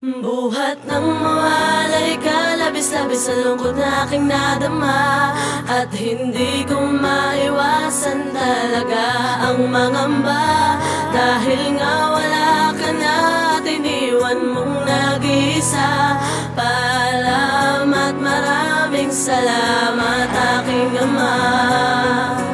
Buhat ng mawalay ka, labis-labis sa lungkot na aking nadama. At hindi ko maiwasan talaga ang mangamba. Dahil nga wala ka na at iniwan mong nag-iisa. Paalam at maraming salamat aking ama.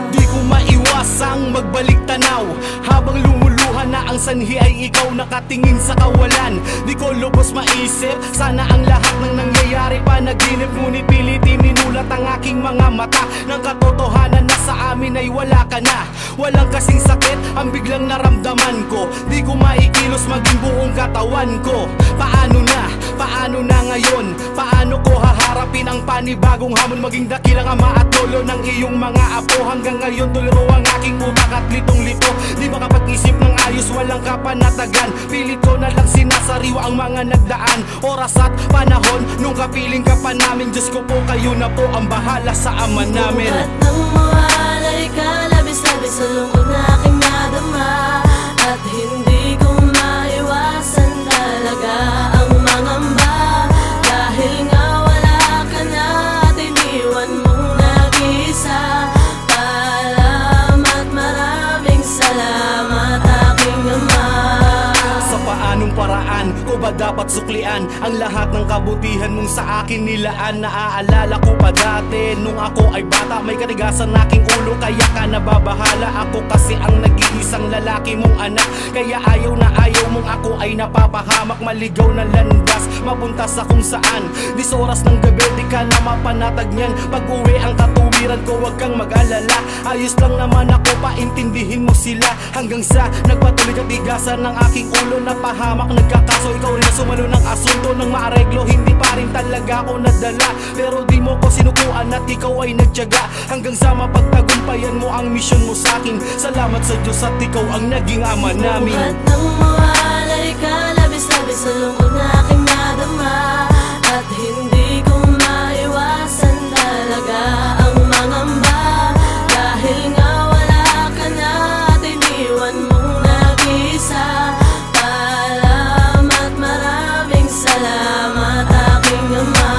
Di ko maiwasang magbalik tanaw habang lumuluha na ang sanhi ay ikaw nakatingin sa kawalan. Di ko lubos maisip, sana ang lahat ng nangyayari panaginip. Ngunit pilitin inulat ang aking mga mata ng katotohanan na sa amin ay wala ka na. Walang kasing sakit ang biglang naramdaman ko. Di ko maikilos maging buong katawan ko. Paano na ngayon? Paano ko haharapin ang panibagong hamon? Maging dakilang ama at lolo ng iyong mga apo. Hanggang ngayon tuliro ang aking utak at litong-lito. Di makapag-isip ng ayos, walang kapanatagan. Pilit ko na lang sinasariwa ang mga nagdaan oras at panahon nung kapiling ka pa namin. Diyos ko po, kayo na po ang bahala sa ama namin. Buhat ng mawalay ka, labis-labis sa lungkot na aking nadama. At hindi ko maiwasan talaga ang mangamba. Dahil nga wala ka na at iniwan mong nag-iisa. Paalam at maraming salamat aking ama. Sa paanong paraan ko ba dapat suklian ang lahat ng kabutihan mong sa akin nilaan? Naaalala ko pa dati nung ako ay bata, may katigasan aking ulo kaya ka nababahala. Ako kasi ang nag-iisang lalaki mong anak, kaya ayaw na ayaw mong ako ay napapahamak. Maligaw na landas, mapunta sa kung saan. Dis oras ng gabi, di ka na mapanatag niyan. Pag uwi ang katuwiran ko, wag kang mag-alala. Ayos lang naman ako, paintindihin mo sila. Hanggang sa nagpatuloy ang tigasan ng aking ulo. Napahamak, nagkakaso, ikaw rin na sumalo ng asunto. Nang maareglo, hindi pa rin talaga ako nadala. Pero di mo ko sinukuan at ikaw ay nagtiyaga. Hanggang sa mapagtagumpayan mo ang misyon mo sa akin. Salamat sa Diyos at ikaw ang naging ama namin. Buhat ng mawalay ka, labis-labis sa lungkot na aking nadama. At hindi ko maiwasan talaga ang mangamba. Dahil nga wala ka na at iniwan mong nag-iisa. Paalam at maraming salamat aking ama.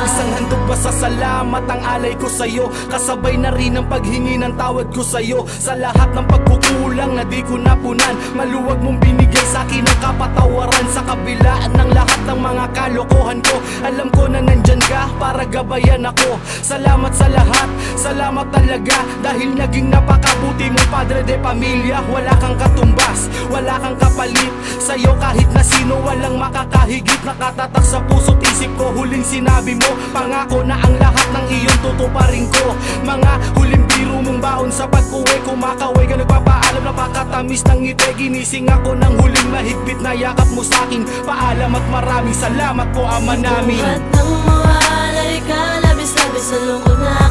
Isang handog ba sa salamat ang alay ko sa'yo? Kasabay na rin ang paghingi ng tawad ko sa'yo. Sa lahat ng pagkukulang na di ko napunan, maluwag mong binigay sa'kin ang kapatawaran. Sa kabila ng lahat ng mga kalokohan ko, alam ko na nandyan ka para gabayan ako. Salamat sa lahat, salamat talaga. Dahil naging napakabuti mong padre de pamilya. Wala kang katumbas, wala kang kapalit. Sa'yo kahit na sino walang makakahigit. Nakatatak sa puso't isip ko huling sinabi mo. Pangako na ang lahat ng iyong tutuparin ko. Mga huling biro mong baon sa pag-uwi. Kumakaway ka nagpapaalam, napakatamis ng ngiti. Ginising ako ng huling mahigpit na yakap mo sa'kin. Paalam at maraming salamat po ama namin. Buhat ng mawalay ka, labis-labis sa lungkot na